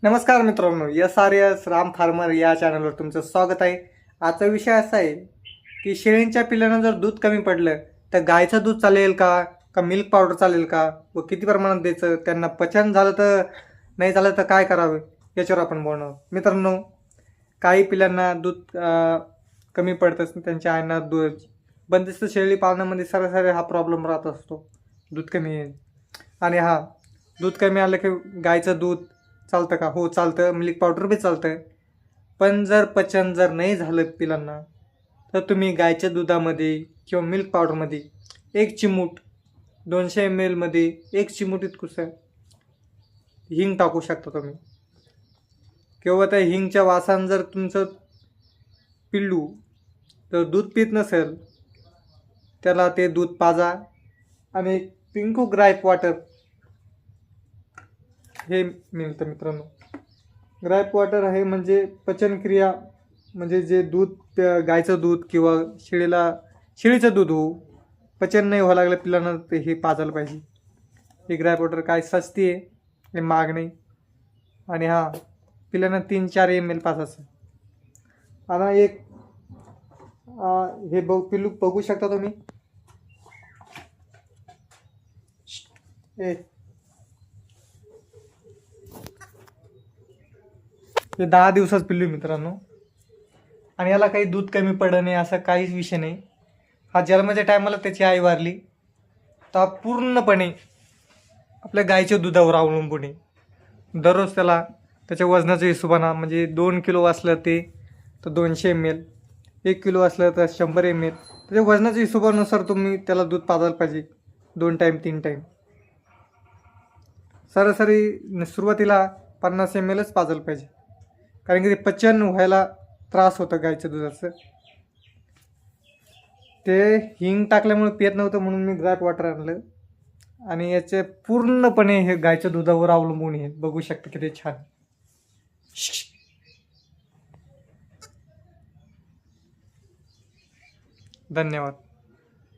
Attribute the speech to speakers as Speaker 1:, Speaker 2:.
Speaker 1: नमस्कार मित्रांनो, SRS Ram farmer या चॅनलवर तुमचं स्वागत आहे. आजचा विषय असा आहे की शेळींच्या पिल्लांना जर दूध कमी पडलं तर गायचं दूध चालेल का मिल्क पावडर चालेल का व किती प्रमाणात द्यायचं, त्यांना पचन झालं तर नाही झालं तर काय करावे याच्यावर आपण बोलणार. मित्रांनो, काही पिल्लांना दूध कमी पडतं, त्यांच्या आईंना दूध बंदिस्त शेळी पालनामध्ये सरासरी हा प्रॉब्लेम राहत असतो, दूध कमी येईल. आणि दूध कमी आलं की गायचं दूध चालतं का? हो चालतं, मिल्क पावडर बी चालतं. पण जर पचन नाही झालं पिलांना तर तुम्ही गायच्या दुधामध्ये किंवा मिल्क पावडरमध्ये एक चिमूट 200 ml मध्ये एक चिमूट इतकुसं हिंग टाकू शकता तुम्ही. किंवा त्या हिंगच्या वासानं जर तुमचं पिल्लू तर दूध पित नसेल, त्याला ते दूध पाजा. आणि पिंकू ग्राईप वॉटर हे मिळतं मित्रांनो. ग्राईप वॉटर हे म्हणजे पचनक्रिया, म्हणजे जे दूध गायचं दूध किंवा शेळीचं दूध पचन नाही व्हायला लागलं पिल्लांना, ते हे पाजायला पाहिजे. हे ग्राईप वॉटर काय सस्ती आहे, हे महाग नाही. आणि पिल्लांना 3-4 ml पाजायचं. आता एक हे पिल्लू बघू शकता तुम्ही. हे 10 दिवसाच पिल्लू मित्रांनो. आणि याला काही दूध कमी पडलं नाही असा काहीच विषय नाही. जन्माच्या टायमाला त्याची आई वारली तर पूर्णपणे आपल्या गायीच्या दुधावर अवलंबून आहे. दररोज त्याला त्याच्या वजनाच्या हिशोबानं, म्हणजे 2 किलो असलं ते तर 200 ml, 1 किलो असलं तर 100 ml, त्याच्या वजनाच्या हिशोबानुसार तुम्ही त्याला दूध पाजायला पाहिजे. 2 टाईम 3 टाईम. सरासरी सुरुवातीला 50 mlच पाजायला पाहिजे, कारण की ते पचन व्हायला त्रास होतं गायच्या दुधाचं. ते हिंग टाकल्यामुळे पित नव्हतं, म्हणून मी ग्राईप वॉटर आणलं. आणि याचे पूर्णपणे हे गायच्या दुधावर अवलंबून आहे. बघू शकता किती छान. धन्यवाद.